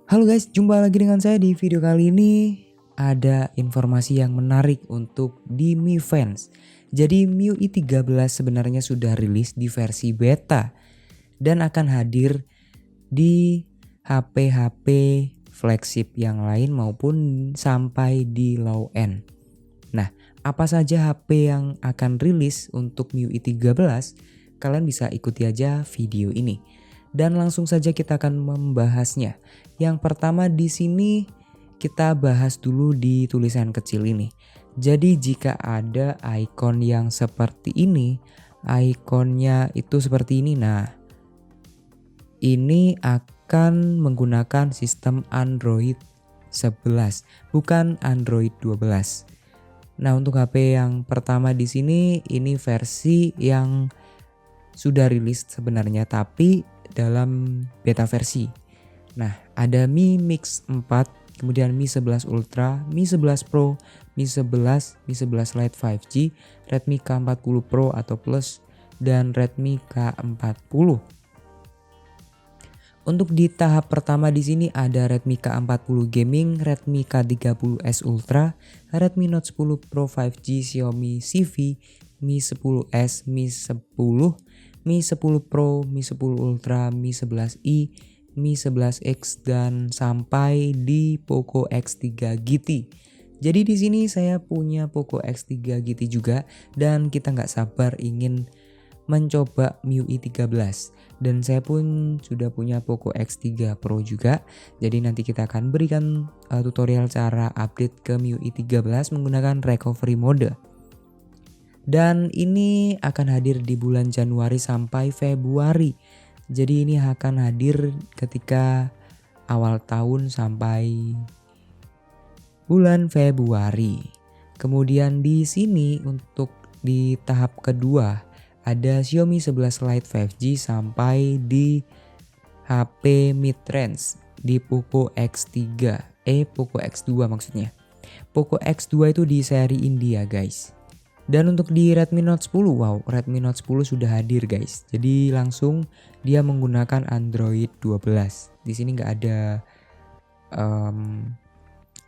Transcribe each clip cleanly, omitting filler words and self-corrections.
Halo guys, jumpa lagi dengan saya di video kali ini. Ada informasi yang menarik untuk di Mi Fans. Jadi MIUI 13 sebenarnya sudah rilis di versi beta dan akan hadir di HP-HP flagship yang lain maupun sampai di low end. Nah, apa saja HP yang akan rilis untuk MIUI 13? Kalian bisa ikuti aja video ini. Dan langsung saja kita akan membahasnya. Yang pertama di sini kita bahas dulu di tulisan kecil ini. Jadi jika ada icon yang seperti ini, ikonnya itu seperti ini. Nah, ini akan menggunakan sistem Android 11, bukan Android 12. Nah, untuk HP yang pertama di sini ini versi yang sudah rilis sebenarnya tapi dalam beta versi. Nah, ada Mi Mix 4, kemudian Mi 11 Ultra, Mi 11 Pro, Mi 11, Mi 11 Lite 5G, Redmi K40 Pro atau Plus, dan Redmi K40. Untuk di tahap pertama di sini ada Redmi K40 Gaming, Redmi K30s Ultra, Redmi Note 10 Pro 5G, Xiaomi CV, Mi 10s, Mi 10, Mi 10 Pro, Mi 10 Ultra, Mi 11i, Mi 11X dan sampai di Poco X3 GT. Jadi di sini saya punya Poco X3 GT juga dan kita nggak sabar ingin mencoba MIUI 13. Dan saya pun sudah punya Poco X3 Pro juga. Jadi nanti kita akan berikan tutorial cara update ke MIUI 13 menggunakan recovery mode. Dan ini akan hadir di bulan Januari sampai Februari. Jadi ini akan hadir ketika awal tahun sampai bulan Februari. Kemudian di sini untuk di tahap kedua ada Xiaomi 11 Lite 5G sampai di HP mid-range di Poco X3, Poco X2 maksudnya. Poco X2 itu di seri India guys. Dan untuk di Redmi Note 10, wow, Redmi Note 10 sudah hadir guys. Jadi langsung dia menggunakan Android 12. Di sini nggak ada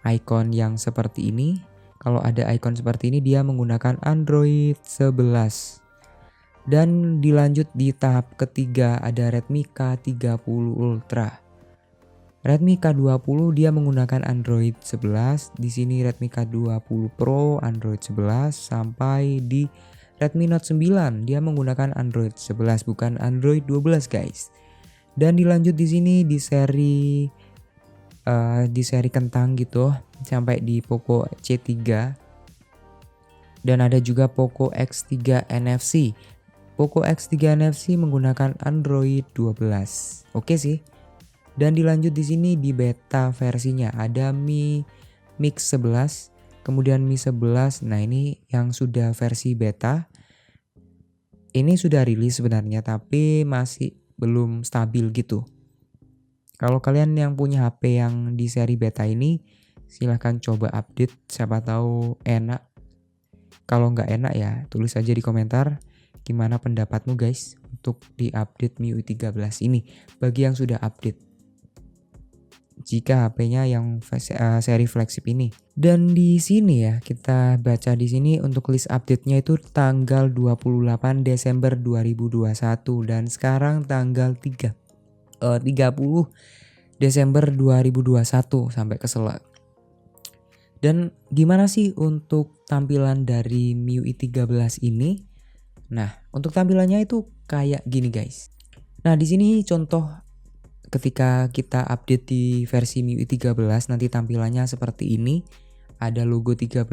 icon yang seperti ini. Kalau ada icon seperti ini dia menggunakan Android 11. Dan dilanjut di tahap ketiga ada Redmi K30 Ultra. Redmi K20 dia menggunakan Android 11. Di sini Redmi K20 Pro Android 11 sampai di Redmi Note 9 dia menggunakan Android 11 bukan Android 12 guys. Dan dilanjut di sini di seri kentang gitu sampai di Poco C3. Dan ada juga Poco X3 NFC. Poco X3 NFC menggunakan Android 12. Oke sih. Dan dilanjut di sini di beta versinya ada Mi Mix 11, kemudian Mi 11. Nah, ini yang sudah versi beta. Ini sudah rilis sebenarnya tapi masih belum stabil gitu. Kalau kalian yang punya HP yang di seri beta ini silahkan coba update, siapa tahu enak. Kalau nggak enak ya tulis aja di komentar gimana pendapatmu guys untuk di update MIUI 13 ini bagi yang sudah update. Jika HP-nya yang seri flagship ini. Dan di sini ya kita baca di sini untuk list update-nya itu tanggal 28 Desember 2021 dan sekarang tanggal 30 Desember 2021 sampai keselak. Dan gimana sih untuk tampilan dari MIUI 13 ini? Nah, untuk tampilannya itu kayak gini guys. Nah, di sini contoh ketika kita update di versi MIUI 13 nanti tampilannya seperti ini. Ada logo 13,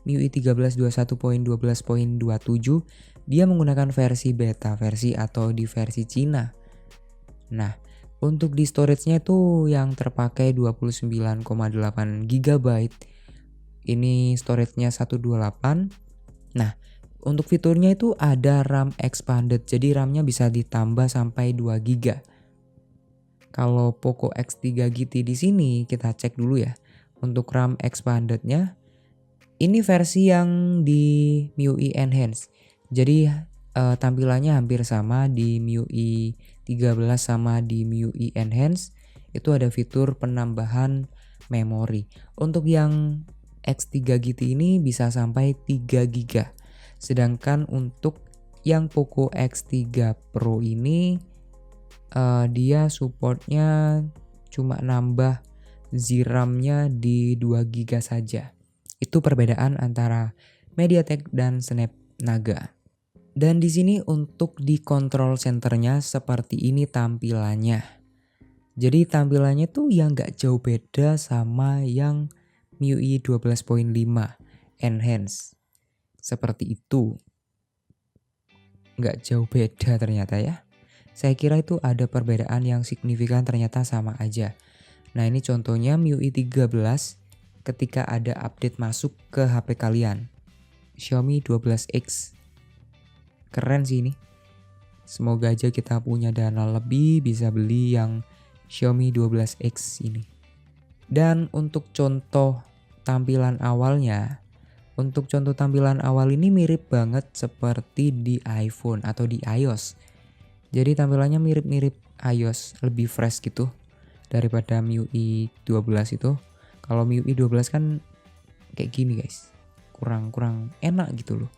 MIUI 13 21.12.27. Dia menggunakan versi beta versi atau di versi Cina. Nah, untuk di storage-nya itu yang terpakai 29,8 GB. Ini storage-nya 128. Nah, untuk fiturnya itu ada RAM expanded. Jadi RAM-nya bisa ditambah sampai 2 GB. Kalau Poco X3 GT di sini kita cek dulu ya. Untuk RAM expanded-nya ini versi yang di MIUI Enhance. Jadi tampilannya hampir sama di MIUI 13 sama di MIUI Enhance. Itu ada fitur penambahan memori. Untuk yang X3 GT ini bisa sampai 3 GB. Sedangkan untuk yang Poco X3 Pro ini dia supportnya cuma nambah ZRAM-nya di 2 GB saja. Itu perbedaan antara MediaTek dan Snapdragon. Dan di sini untuk di control centernya seperti ini tampilannya. Jadi tampilannya tuh yang gak jauh beda sama yang MIUI 12.5 Enhance. Seperti itu. Gak jauh beda ternyata ya. Saya kira itu ada perbedaan yang signifikan, ternyata sama aja. Nah ini contohnya MIUI 13 ketika ada update masuk ke HP kalian. Xiaomi 12X. Keren sih ini. Semoga aja kita punya dana lebih bisa beli yang Xiaomi 12X ini. Dan untuk contoh tampilan awalnya, ini mirip banget seperti di iPhone atau di iOS. Jadi tampilannya mirip-mirip iOS, lebih fresh gitu daripada MIUI 12 itu. Kalau MIUI 12 kan kayak gini guys, kurang enak gitu loh.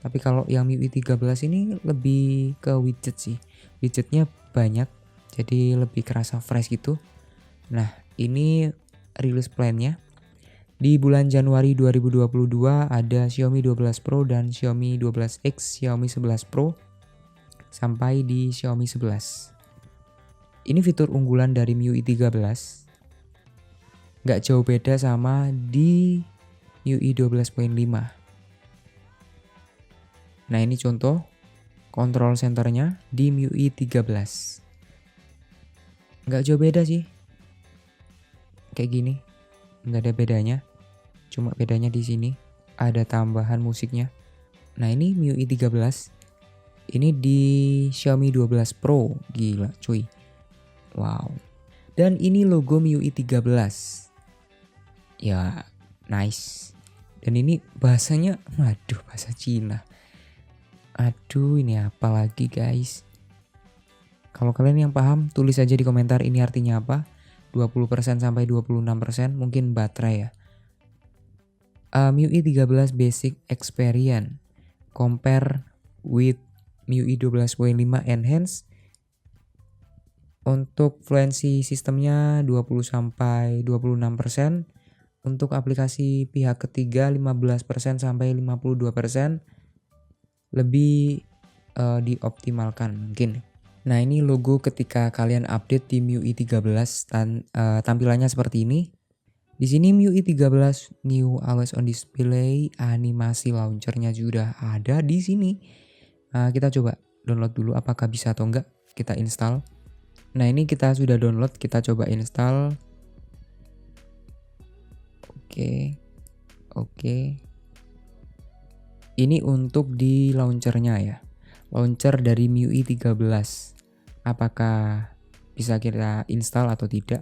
Tapi kalau yang MIUI 13 ini lebih ke widget sih. Widgetnya banyak, jadi lebih kerasa fresh gitu. Nah, ini rilis plan-nya. Di bulan Januari 2022 ada Xiaomi 12 Pro dan Xiaomi 12X, Xiaomi 11 Pro, sampai di Xiaomi 11. Ini fitur unggulan dari MIUI 13. Nggak jauh beda sama di MIUI 12.5. Nah ini contoh control centernya di MIUI 13. Nggak jauh beda sih. Kayak gini. Nggak ada bedanya. Cuma bedanya di sini ada tambahan musiknya. Nah ini MIUI 13. Ini di Xiaomi 12 Pro. Gila cuy. Wow. Dan ini logo MIUI 13. Ya nice. Dan ini bahasanya, waduh bahasa Cina. Aduh ini apa lagi guys. Kalau kalian yang paham tulis aja di komentar ini artinya apa. 20% sampai 26% mungkin baterai ya. MIUI 13 Basic Experience compare with MIUI 12.5 Enhance. Untuk fluency sistemnya 20 sampai 26%. Untuk aplikasi pihak ketiga 15% sampai 52%. Lebih dioptimalkan mungkin. Nah ini logo ketika kalian update di MIUI 13 tampilannya seperti ini. Di sini MIUI 13 New Always On Display, animasi launchernya juga ada di sini. Kita coba download dulu apakah bisa atau enggak. Kita install. Nah ini kita sudah download, kita coba install. Oke. Ini untuk di launchernya ya. Launcher dari MIUI 13. Apakah bisa kita install atau tidak?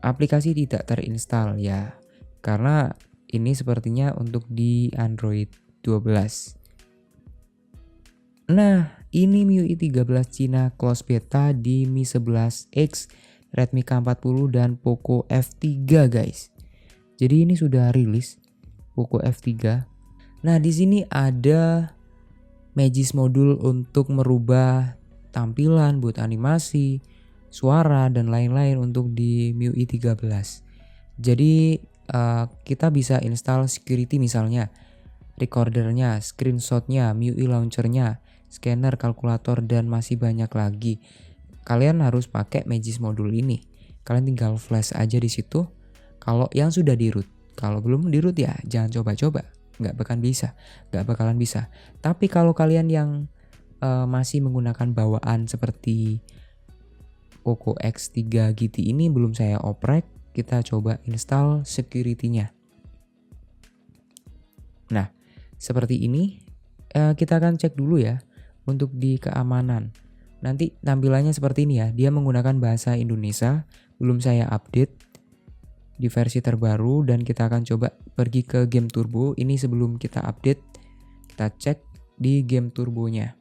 Aplikasi tidak terinstall ya. Karena ini sepertinya untuk di Android 12. Nah, ini MIUI 13 Cina close beta di Mi 11X, Redmi K40 dan Poco F3 guys. Jadi ini sudah rilis Poco F3. Nah, di sini ada Magis modul untuk merubah tampilan buat animasi, suara dan lain-lain untuk di MIUI 13. Jadi kita bisa install security misalnya, recordernya, screenshotnya, MIUI launchernya, scanner, kalkulator dan masih banyak lagi. Kalian harus pakai Magis modul ini. Kalian tinggal flash aja di situ. Kalau yang sudah di root, kalau belum di root ya jangan coba-coba. Nggak bakalan bisa. Tapi kalau kalian yang masih menggunakan bawaan seperti Poco X3 GT ini belum saya oprek, kita coba install security-nya. Nah, seperti ini kita akan cek dulu ya untuk di keamanan. Nanti tampilannya seperti ini ya, dia menggunakan bahasa Indonesia, belum saya update di versi terbaru dan kita akan coba pergi ke game turbo ini sebelum kita update. Kita cek di game turbonya.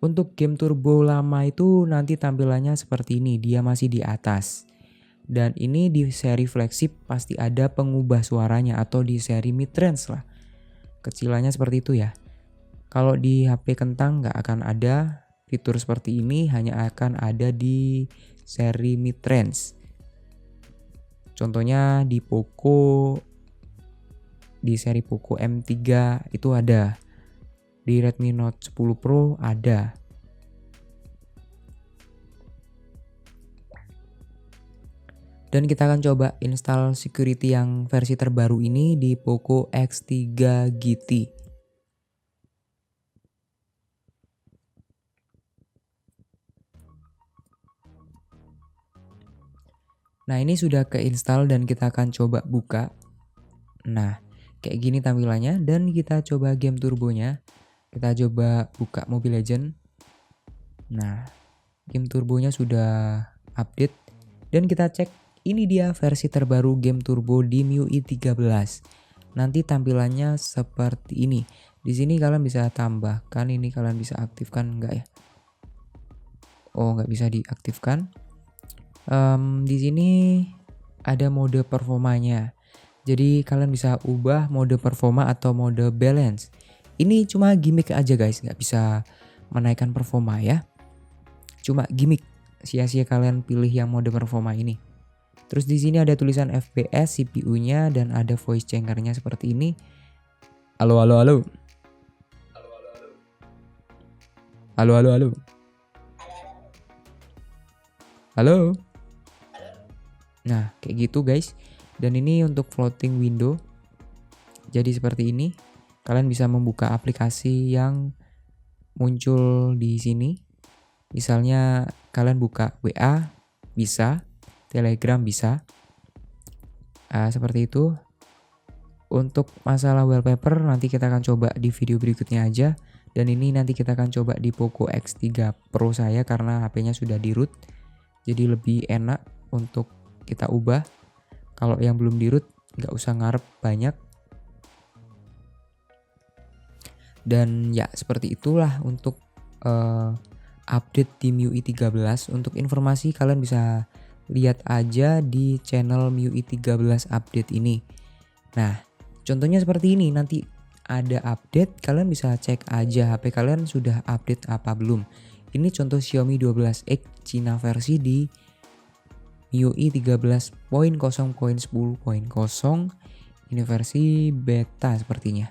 Untuk game turbo lama itu nanti tampilannya seperti ini, dia masih di atas. Dan ini di seri flagship pasti ada pengubah suaranya atau di seri mid-range lah. Kecilannya seperti itu ya. Kalau di HP kentang nggak akan ada fitur seperti ini, hanya akan ada di seri mid-range. Contohnya di Poco, di seri Poco M3 itu ada. Di Redmi Note 10 Pro ada. Dan kita akan coba install security yang versi terbaru ini di Poco X3 GT. Nah, ini sudah keinstall dan kita akan coba buka. Nah, kayak gini tampilannya dan kita coba game turbonya. Kita coba buka Mobile Legends. Nah, game turbonya sudah update dan kita cek ini dia versi terbaru game turbo di MIUI 13. Nanti tampilannya seperti ini. Di sini kalian bisa tambahkan ini, kalian bisa aktifkan enggak ya? Oh, nggak bisa diaktifkan. Di sini ada mode performanya. Jadi kalian bisa ubah mode performa atau mode balance. Ini cuma gimmick aja guys, nggak bisa menaikkan performa ya. Cuma gimmick, sia-sia kalian pilih yang mode performa ini. Terus di sini ada tulisan FPS, CPU-nya dan ada voice changer-nya seperti ini. Halo halo halo. Halo halo halo. Halo. Nah, kayak gitu guys. Dan ini untuk floating window. Jadi seperti ini. Kalian bisa membuka aplikasi yang muncul di sini. Misalnya kalian buka WA bisa, Telegram bisa. Seperti itu. Untuk masalah wallpaper nanti kita akan coba di video berikutnya aja. Dan ini nanti kita akan coba di Poco X3 Pro saya karena HP-nya sudah di root. Jadi lebih enak untuk kita ubah. Kalau yang belum di root nggak usah ngarep banyak. Dan ya seperti itulah untuk update di MIUI 13. Untuk informasi kalian bisa lihat aja di channel MIUI 13 update ini. Nah, contohnya seperti ini, nanti ada update, kalian bisa cek aja HP kalian sudah update apa belum. Ini contoh Xiaomi 12X Cina versi di MIUI 13.0.10.0. Ini versi beta sepertinya.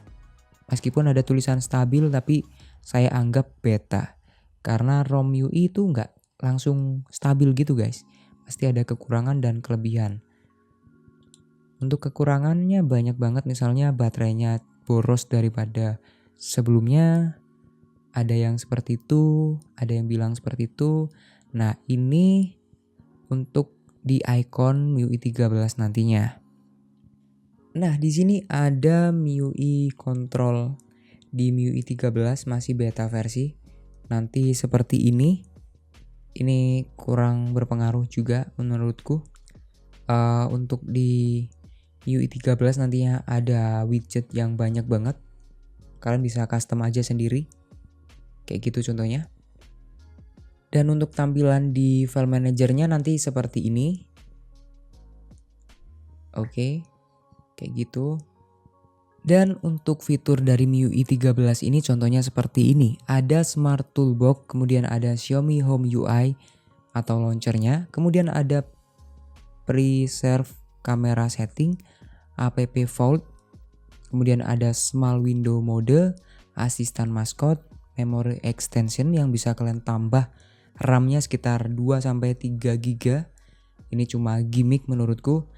Meskipun ada tulisan stabil tapi saya anggap beta. Karena ROM MIUI itu nggak langsung stabil gitu guys. Pasti ada kekurangan dan kelebihan. Untuk kekurangannya banyak banget, misalnya baterainya boros daripada sebelumnya. Ada yang seperti itu, ada yang bilang seperti itu. Nah, ini untuk di icon MIUI 13 nantinya. Nah, di sini ada MIUI control di MIUI 13 masih beta versi. Nanti seperti ini. Ini kurang berpengaruh juga menurutku. Untuk di MIUI 13 nantinya ada widget yang banyak banget. Kalian bisa custom aja sendiri. Kayak gitu contohnya. Dan untuk tampilan di file manajernya nanti seperti ini. Oke. Kayak gitu. Dan untuk fitur dari MIUI 13 ini contohnya seperti ini. Ada Smart Toolbox, kemudian ada Xiaomi Home UI atau launchernya. Kemudian ada Preserve Camera Setting, App Vault. Kemudian ada Small Window Mode, Asistan Maskot, Memory Extension yang bisa kalian tambah RAM-nya sekitar 2-3 GB. Ini cuma gimmick menurutku.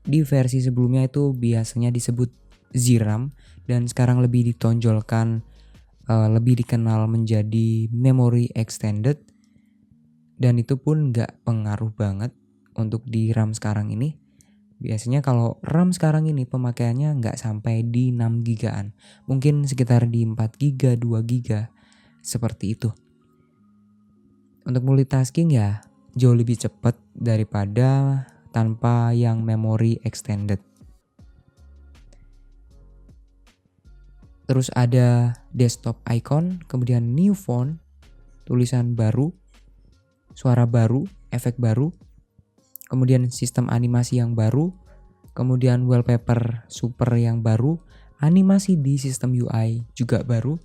Di versi sebelumnya itu biasanya disebut ZRAM dan sekarang lebih ditonjolkan, lebih dikenal menjadi Memory Extended. Dan itu pun nggak pengaruh banget untuk di RAM sekarang ini. Biasanya kalau RAM sekarang ini pemakaiannya nggak sampai di 6 GB-an. Mungkin sekitar di 4 GB, 2 GB. Seperti itu. Untuk multitasking ya jauh lebih cepat daripada tanpa yang memory extended. Terus ada desktop icon, kemudian new font, tulisan baru, suara baru, efek baru, kemudian sistem animasi yang baru, kemudian wallpaper super yang baru, animasi di sistem UI juga baru,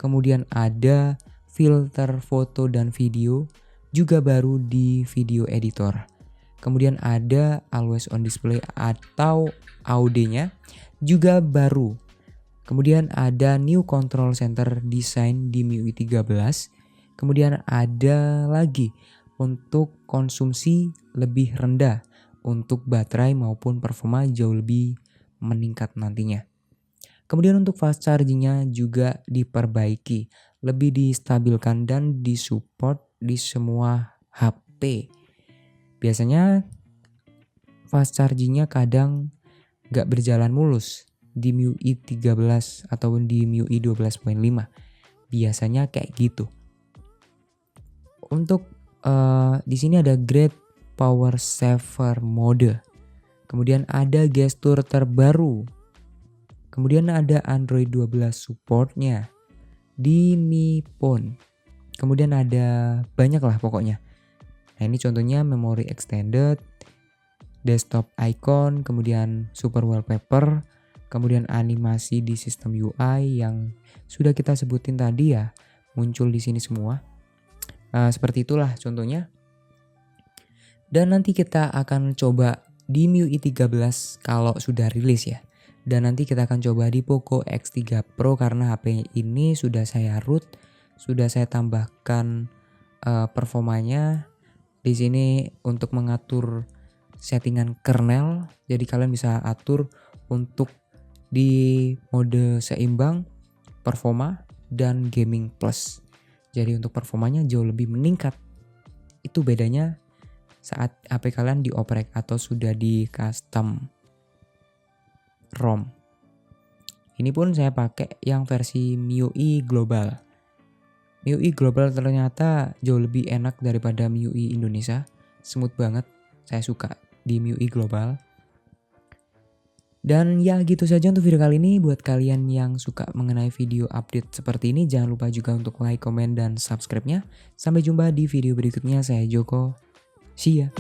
kemudian ada filter foto dan video juga baru di video editor. Kemudian ada always on display atau AUD-nya juga baru. Kemudian ada new control center design di MIUI 13. Kemudian ada lagi untuk konsumsi lebih rendah untuk baterai maupun performa jauh lebih meningkat nantinya. Kemudian untuk fast chargingnya juga diperbaiki, lebih distabilkan dan disupport di semua HP. Biasanya fast chargingnya kadang gak berjalan mulus di MIUI 13 ataupun di MIUI 12.5. Biasanya kayak gitu. Untuk di sini ada Great Power Saver Mode. Kemudian ada gestur terbaru. Kemudian ada Android 12 supportnya di Mi Phone. Kemudian ada banyak lah pokoknya. Nah ini contohnya memori extended, desktop icon, kemudian super wallpaper, kemudian animasi di sistem UI yang sudah kita sebutin tadi ya, muncul di sini semua. Seperti itulah contohnya. Dan nanti kita akan coba di MIUI 13 kalau sudah rilis ya. Dan nanti kita akan coba di Poco X3 Pro karena HP ini sudah saya root, sudah saya tambahkan performanya di sini untuk mengatur settingan kernel. Jadi kalian bisa atur untuk di mode seimbang, performa, dan gaming plus. Jadi untuk performanya jauh lebih meningkat. Itu bedanya saat HP kalian dioprek atau sudah di custom ROM. Ini pun saya pakai yang versi MIUI Global. MIUI Global ternyata jauh lebih enak daripada MIUI Indonesia. Smooth banget, saya suka di MIUI Global. Dan ya gitu saja untuk video kali ini. Buat kalian yang suka mengenai video update seperti ini, jangan lupa juga untuk like, komen, dan subscribe-nya. Sampai jumpa di video berikutnya. Saya Joko. See ya.